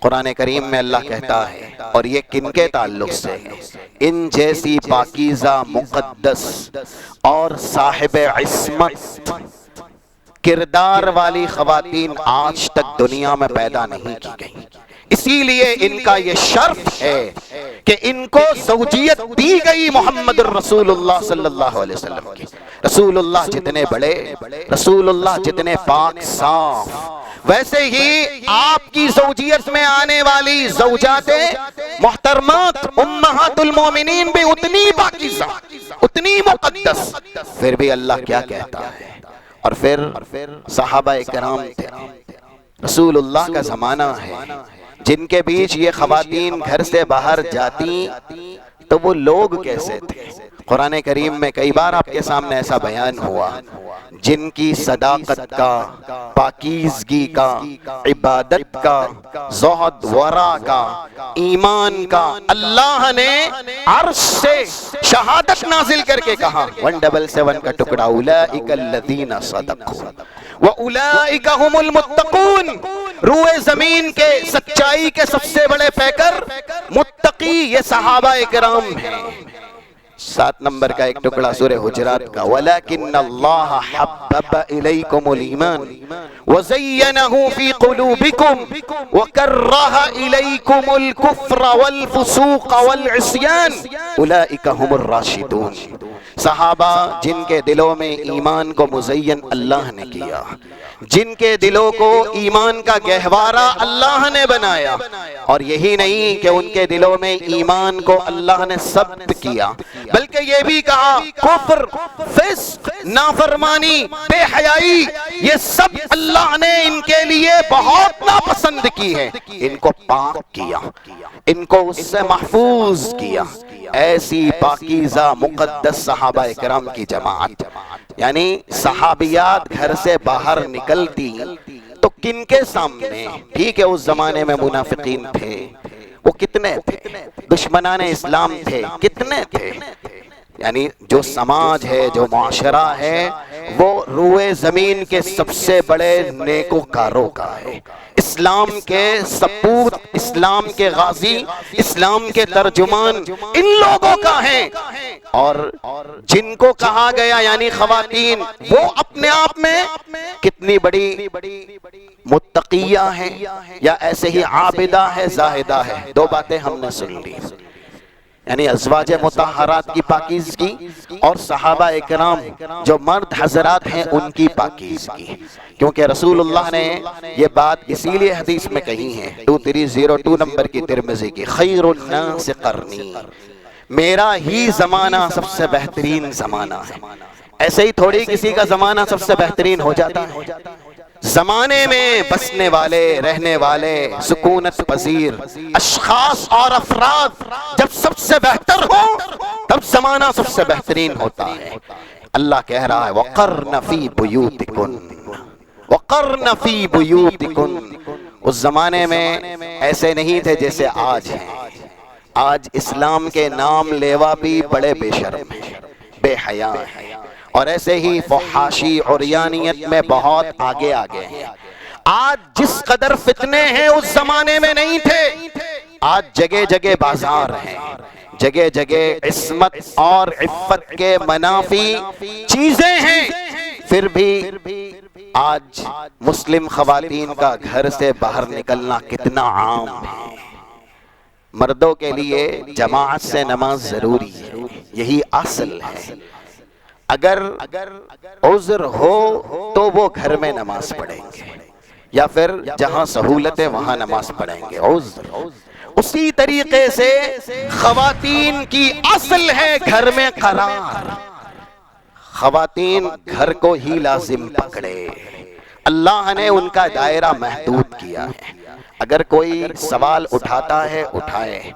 قرآن کریم میں اللہ کہتا ہے، اور یہ کن کے تعلق سے ہے؟ ان جیسی پاکیزہ، مقدس اور صاحب عصمت کردار والی خواتین آج تک دنیا میں پیدا نہیں کی گئی، اسی لیے ان کا یہ شرف ہے کہ ان کو زوجیت دی گئی محمد الرسول اللہ صلی اللہ علیہ وسلم کی۔ رسول اللہ جتنے بڑے، رسول اللہ جتنے پاک صاف، ویسے ہی آپ کی زوجیت میں آنے والی زوجات محترمات امہات المومنین بھی اتنی پاکیزہ، اتنی مقدس۔ پھر بھی اللہ کیا کہتا ہے؟ اور پھر صحابہ کرام تھے، رسول اللہ کا زمانہ ہے، جن کے بیچ یہ خواتین گھر سے باہر جاتی تو وہ لوگ کیسے تھے؟ قرآن کریم میں کئی بار آپ کے سامنے ایسا بیان ہوا، جن کی صداقت کا، پاکیزگی کا، عبادت کا، زہد ورع کا، ایمان کا اللہ نے عرش سے شہادت نازل کر کے کہا 177 کا ٹکڑا، اولئک الذین صدقوا وَأُولَئِكَ هُمُ الْمُتَّقُونَ۔ روئے زمین کے سچائی کے سب سے بڑے پیکر متقی یہ صحابہ کرام ہیں۔ 7 نمبر کا ایک ٹکڑا سورہ حجرات کا، وَلَكِنَّ اللَّهَ حَبَّبَ إِلَيْكُمُ الْإِيمَانَ وَزَيَّنَهُ فِي قُلُوبِكُمْ وَكَرَّهَ إِلَيْكُمُ الْكُفْرَ وَالْفُسُوقَ وَالْعِصْيَانَ أُولَئِكَ هُمُ الرَّاشِدُونَ۔ صحابہ جن کے دلوں میں ایمان کو مزین اللہ نے کیا، جن کے دلوں کو ایمان کا گہوارہ اللہ نے بنایا، اور یہی نہیں کہ ان کے دلوں میں ایمان کو اللہ نے ثبت کیا، بلکہ یہ بھی کہا کفر، فسق، نافرمانی، بے حیائی، یہ سب اللہ نے ان کے لیے بہت ناپسند کی ہے، ان کو پاک کیا، ان کو اس سے محفوظ کیا۔ ایسی پاکیزہ مقدس صحابہ کرام کی جماعت، یعنی صحابیات گھر سے باہر نکلتی تو کن کے سامنے؟ ٹھیک ہے اس زمانے میں منافقین تھے، وہ کتنے تھے؟ دشمنان اسلام تھے، کتنے تھے؟ یعنی جو سماج ہے، جو معاشرہ ہے، وہ روئے زمین کے سب سے بڑے نیکوکاروں کا ہے، اسلام کے سپوت، اسلام کے غازی، اسلام کے ترجمان ان لوگوں کا ہے، اور جن کو کہا گیا یعنی خواتین، وہ اپنے آپ میں کتنی بڑی متقیہ ہیں یا ایسے ہی عابدہ ہے، زاہدہ ہے۔ 2 باتیں ہم نے سن لی، یعنی ازواج مطہرات کی پاکیزگی اور صحابہ اکرام جو مرد حضرات ہیں ان کی پاکیزگی، کیونکہ رسول اللہ نے یہ بات اسی لیے حدیث میں کہی ہے 2302 نمبر کی ترمذی کی، خیر الناس قرنی، میرا ہی زمانہ سب سے بہترین زمانہ ہے۔ ایسے ہی تھوڑی کسی کا زمانہ سب سے بہترین ہو جاتا ہے، زمانے میں بسنے والے، رہنے والے، سکونت پذیر اشخاص اور افراد جب سب سے بہتر ہو تب زمانہ سب سے بہترین ہوتا ہے۔ اللہ کہہ رہا ہے وَقَرْنَ فِي بُيُوتِكُنَّ وَقَرْنَ فِي بُيُوتِكُنَّ۔ اس زمانے میں ایسے نہیں تھے جیسے آج ہیں۔ آج اسلام کے نام لیوا بھی بڑے بے شرم ہیں، بے حیا ہیں، اور ایسے ہی فحاشی عریانیت میں بہت آگے ہیں۔ آج جس قدر فتنے ہیں اس زمانے میں نہیں تھے۔ آج جگہ جگہ بازار ہیں، جگہ جگہ عصمت اور عفت کے منافی چیزیں ہیں، پھر بھی آج مسلم خواتین کا گھر سے باہر نکلنا کتنا عام ہے۔ مردوں کے لیے جماعت سے نماز ضروری ہے، یہی اصل ہے۔ اگر عذر ہو تو وہ گھر میں نماز پڑھیں گے، یا پھر جہاں سہولت ہے وہاں نماز پڑھیں گے، عذر۔ اسی طریقے سے خواتین کی اصل ہے گھر میں قرار۔ خواتین گھر کو ہی لازم پکڑے۔ اللہ نے ان کا دائرہ محدود کیا ہے۔ اگر کوئی سوال اٹھاتا ہے اٹھائے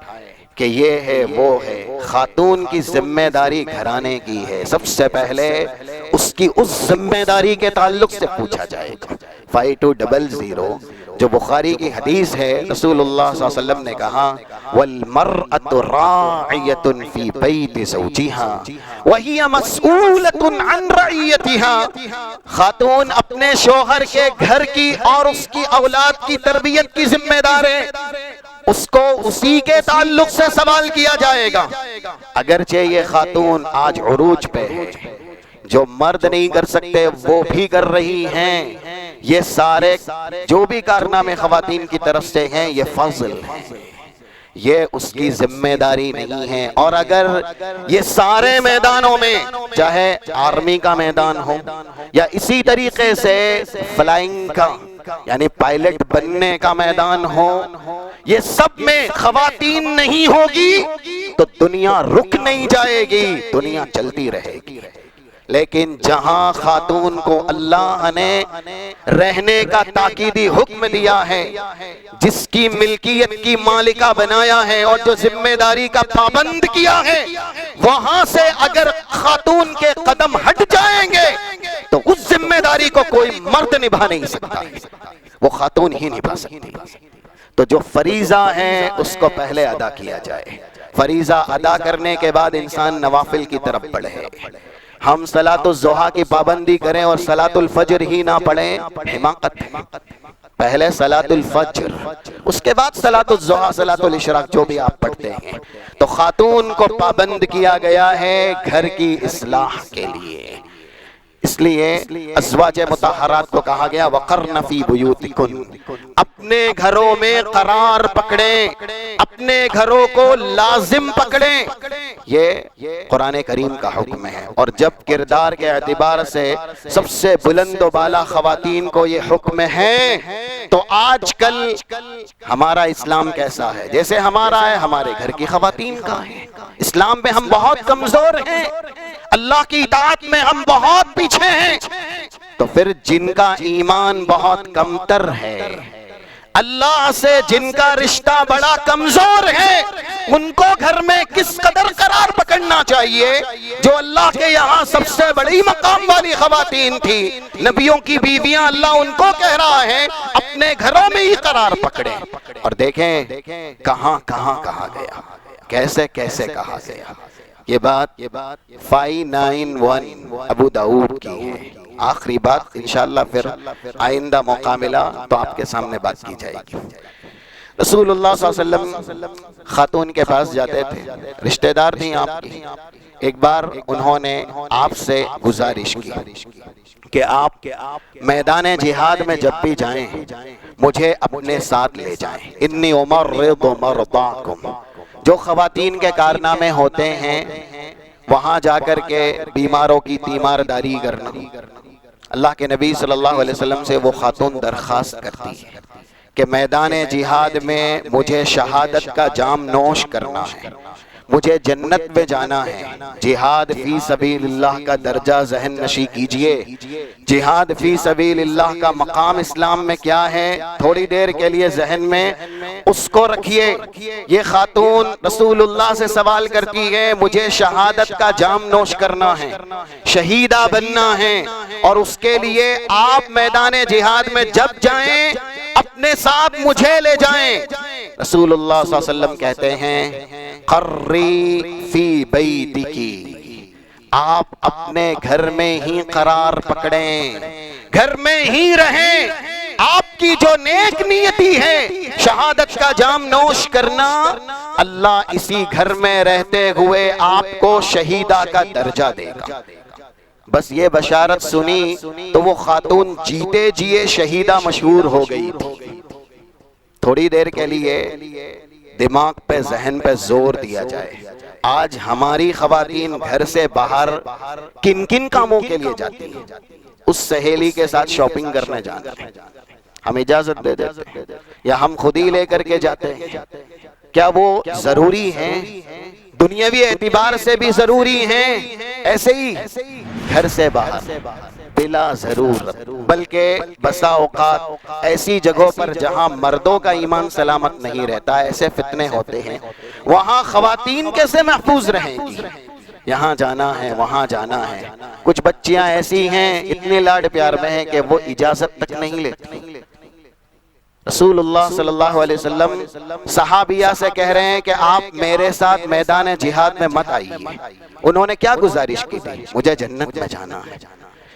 کہ یہ ہے وہ ہے، خاتون کی ذمہ داری گھرانے کی ہے، سب سے پہلے اس کی اس ذمہ داری کے تعلق سے پوچھا جائے گا۔ 5200 جو بخاری کی حدیث ہے، رسول اللہ صلی اللہ علیہ وسلم نے کہا وَالْمَرْأَةُ رَاعِيَةٌ فِي بَيْتِ زَوْجِهَا وَهِيَ مَسْئُولَةٌ عَنْ رَعِيَّتِهَا۔ خاتون اپنے شوہر کے گھر کی اور اس کی اولاد کی تربیت کی ذمہ دار ہے، اس کو اسی کے تعلق سے سوال کیا جائے گا۔ اگرچہ یہ خاتون آج عروج پہ ہے، جو مرد نہیں کر سکتے وہ بھی کر رہی ہیں۔ یہ سارے جو بھی کارنامے خواتین کی طرف سے ہیں یہ فضل ہیں، یہ اس کی ذمہ داری نہیں ہے۔ اور اگر یہ سارے میدانوں میں، چاہے آرمی کا میدان ہو یا اسی طریقے سے فلائنگ کا یعنی پائلٹ بننے کا میدان ہو، یہ سب میں خواتین نہیں ہوگی تو دنیا رک نہیں جائے گی، دنیا چلتی رہے گی۔ لیکن جہاں خاتون کو اللہ نے رہنے کا تاکیدی حکم دیا ہے، جس کی ملکیت کی مالکہ بنایا ہے اور جو ذمہ داری کا پابند کیا ہے، وہاں سے اگر خاتون کے قدم ہٹ جائیں گے تو اس ذمہ داری کو کوئی مرد نبھا نہیں سکتا، وہ خاتون ہی نبھا سکتی۔ تو جو فریضہ ہے اس کو پہلے ادا کیا جائے، فریضہ ادا کرنے کے بعد انسان نوافل کی طرف بڑھے۔ ہم صلاۃ الضحیٰ کی پابندی کریں اور صلاۃ الفجر ہی نہ پڑھیں، حماقت ہے۔ پہلے صلاۃ الفجر، اس کے بعد صلاۃ الضحیٰ، صلاۃ الاشراق جو بھی آپ پڑھتے ہیں۔ تو خاتون کو پابند کیا گیا ہے گھر کی اصلاح کے لیے، اس لیے ازواج مطہرات کو کہا گیا وَقَرْنَ فِي بُيُوتِكُنْ، اپنے گھروں میں قرار پکڑیں، اپنے گھروں کو لازم پکڑیں۔ یہ قرآن کریم کا حکم ہے، اور جب کردار کے اعتبار سے سب سے بلند و بالا خواتین کو یہ حکم ہے، تو آج کل ہمارا اسلام کیسا ہے؟ جیسے ہمارا ہے ہمارے گھر کی خواتین کا ہے۔ اسلام میں ہم بہت کمزور ہیں، اللہ کی اطاعت میں ہم بہت پیچھے ہیں۔ تو پھر جن کا ایمان بہت کمتر ہے، اللہ سے جن کا رشتہ بڑا کمزور ہے، ان کو گھر میں کس قدر قرار پکڑنا چاہیے؟ جو اللہ کے یہاں سب سے بڑی مقام والی خواتین تھی، نبیوں کی بیویاں، اللہ ان کو کہہ رہا ہے اپنے گھروں میں ہی قرار پکڑیں۔ اور دیکھیں کہاں کہاں کہا گیا، کیسے کیسے کہا گیا۔ یہ بات 591 ابو داؤد کی ہے۔ آخری بات انشاءاللہ پھر آئندہ موقع ملا تو آپ کے سامنے بات کی جائے گی۔ رسول اللہ صلی اللہ علیہ وسلم خاتون کے پاس جاتے تھے، رشتہ دار تھیں آپ کی۔ ایک بار انہوں نے آپ سے گزارش کی کہ آپ میدان جہاد میں جب بھی جائیں مجھے اپنے ساتھ لے جائیں، انی امرض مرضاکم۔ جو خواتین کے کارنامے ہوتے ہیں وہاں جا کر کے بیماروں کی تیمارداری کرنا، اللہ کے نبی صلی اللہ علیہ وسلم سے وہ خاتون درخواست کرتی ہے کہ میدان جہاد میں مجھے شہادت کا جام نوش کرنا ہے، مجھے جنت میں جانا ہے۔ جہاد فی سبیل اللہ کا درجہ ذہن نشی کیجئے، جہاد فی سبیل اللہ کا مقام اسلام میں کیا ہے، تھوڑی دیر کے لیے ذہن میں اس کو رکھیے۔ یہ خاتون رسول اللہ سے سوال کرتی ہے مجھے شہادت کا جام نوش کرنا ہے، شہیدہ بننا ہے، اور اس کے لیے آپ میدان جہاد میں جب جائیں اپنے ساتھ مجھے لے جائیں۔ رسول اللہ صلی اللہ علیہ وسلم کہتے ہیں قری فی بیتکی، آپ اپنے گھر میں ہی قرار پکڑیں، گھر میں ہی رہیں۔ آپ کی جو نیک نیتی ہے شہادت کا جام نوش کرنا، اللہ اسی گھر میں رہتے ہوئے آپ کو شہیدہ کا درجہ دے گا۔ بس یہ بشارت سنی تو وہ خاتون جیتے جیے شہیدہ مشہور ہو گئی تھی۔ تھوڑی دیر کے لیے دماغ پہ ذہن پہ زور دیا جائے، آج ہماری خواتین گھر سے باہر کن کن کاموں کے لیے جاتی ہیں؟ اس سہیلی کے ساتھ شاپنگ کرنے جانا ہے، ہم اجازت دے دیتے یا ہم خود ہی لے کر کے جاتے ہیں؟ کیا وہ ضروری ہیں؟ دنیاوی اعتبار سے بھی ضروری ہیں، ایسے ہی گھر سے باہر بلا ضرورت، بلکہ بسا اوقات ایسی جگہوں پر جہاں مردوں کا ایمان سلامت نہیں رہتا، ایسے فتنے ہوتے ہیں، وہاں خواتین کیسے محفوظ رہیں گی؟ یہاں جانا ہے، وہاں جانا ہے۔ کچھ بچیاں ایسی ہیں اتنے لاڈ پیار میں ہیں کہ وہ اجازت تک نہیں لیتی۔ رسول اللہ صلی اللہ علیہ وسلم صحابیہ سے کہہ رہے ہیں کہ آپ میرے ساتھ میدان جہاد میں مت آئیے۔ انہوں نے کیا گزارش کی تھی؟ مجھے جنت میں جانا ہے،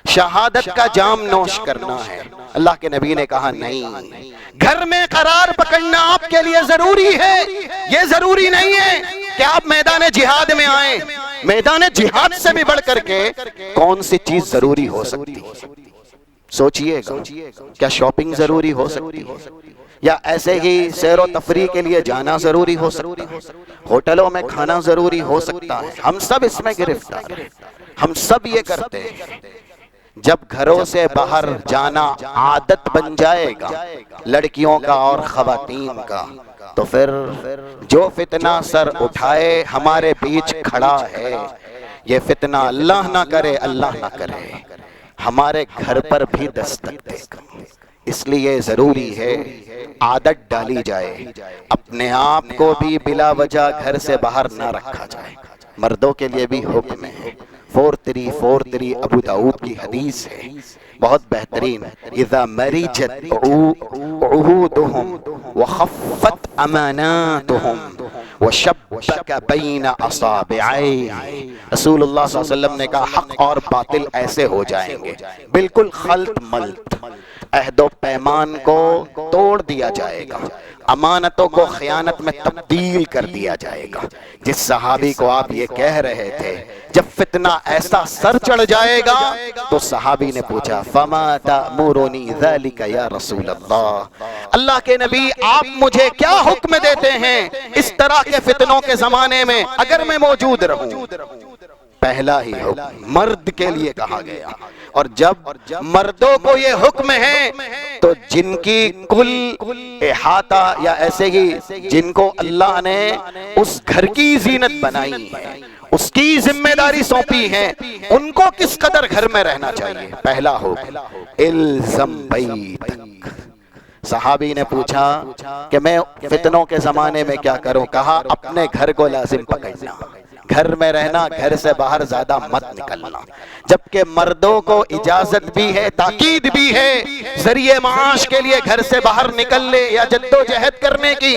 شہادت کا جام نوش کرنا ہے۔ اللہ کے نبی نے کہا نہیں، گھر میں قرار پکڑنا آپ کے لیے ضروری ہے، یہ ضروری نہیں ہے کہ آپ میدان جہاد میں آئیں۔ میدان جہاد سے بھی بڑھ کر کے کون سی چیز ضروری ہو سکتی ہے؟ سوچئے گا، کیا شاپنگ ضروری ہو سکتی ہے؟ یا ایسے ہی سیر و تفریح کے لیے جانا ضروری ہو سکتا ہے؟ ہوٹلوں میں کھانا ضروری ہو سکتا ہے؟ ہم سب اس میں گرفتار ہیں، ہم سب یہ کرتے ہیں۔ جب گھروں سے باہر جانا عادت بن جائے گا لڑکیوں کا اور خواتین کا، تو پھر جو فتنہ سر اٹھائے ہمارے بیچ کھڑا ہے، یہ فتنہ اللہ نہ کرے، اللہ نہ کرے، ہمارے گھر پر بھی دستک دے گا۔ اس لیے ضروری ہے عادت ڈالی جائے، اپنے آپ کو بھی بلا وجہ گھر سے باہر نہ رکھا جائے۔ مردوں کے لیے بھی حکم ہے، 4343 ابو داؤد کی حدیث ہے، بہت بہترین، اذا مریجت عہودہم وخفت اماناتہم وشبک بین اصابعیہ۔ رسول اللہ صلی اللہ علیہ وسلم نے کہا حق اور باطل ایسے ہو جائیں گے، بالکل خلط ملط، عہد و پیمان کو توڑ دیا جائے گا، امانتوں کو خیانت میں تبدیل کر دیا جائے گا۔ جس صحابی کو آپ یہ کہہ رہے تھے، جب فتنہ ایسا سر چڑھ جائے گا تو صحابی نے پوچھا فما تأمرنی ذلک یا رسول اللہ، اللہ کے نبی آپ مجھے کیا حکم دیتے ہیں اس طرح کے فتنوں کے زمانے میں اگر میں موجود رہوں؟ پہلا ہی حکم مرد کے لیے کہا گیا، اور جب مردوں کو یہ حکم ہے تو جن کی کل احاطہ یا ایسے ہی جن کو اللہ نے اس گھر کی زینت بنائی ہے، اس کی ذمہ داری سونپی ہے، ان کو کس قدر گھر میں رہنا چاہیے؟ پہلا حکم الزم بیتک۔ صحابی نے پوچھا کہ میں فتنوں کے زمانے میں کیا کروں؟ کہا اپنے گھر کو لازم پکڑنا، گھر میں رہنا، گھر سے باہر زیادہ مت نکلنا۔ جبکہ مردوں کو اجازت بھی ہے، تاکید بھی ہے ذریعہ معاش کے لیے گھر سے باہر نکلنے یا جدوجہد کرنے کی،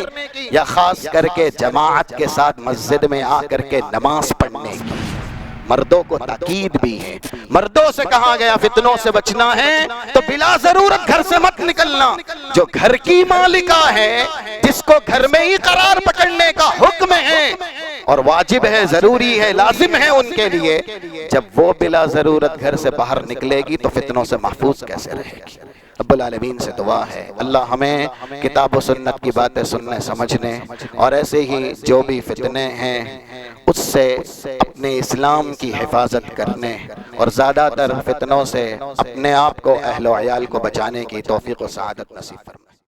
یا خاص کر کے جماعت کے ساتھ مسجد میں آ کر کے نماز پڑھنے کی، مردوں کو تاکید بھی ہے۔ مردوں سے کہا گیا فتنوں سے بچنا ہے تو بلا ضرورت گھر سے مت نکلنا۔ جو گھر کی مالکہ ہے، جس کو گھر میں ہی قرار پکڑنے کا حکم ہے اور واجب ہے، ضروری ہے، لازم ہے ان کے لیے، جب وہ بلا ضرورت گھر سے باہر نکلے گی تو فتنوں سے محفوظ کیسے رہے گی؟ رب العالمین سے دعا ہے اللہ ہمیں کتاب و سنت کی باتیں سننے سمجھنے اور ایسے ہی جو بھی فتنے ہیں اس سے اپنے اسلام کی حفاظت کرنے اور زیادہ تر فتنوں سے اپنے آپ کو اہل و عیال کو بچانے کی توفیق و سعادت نصیب فرمائے۔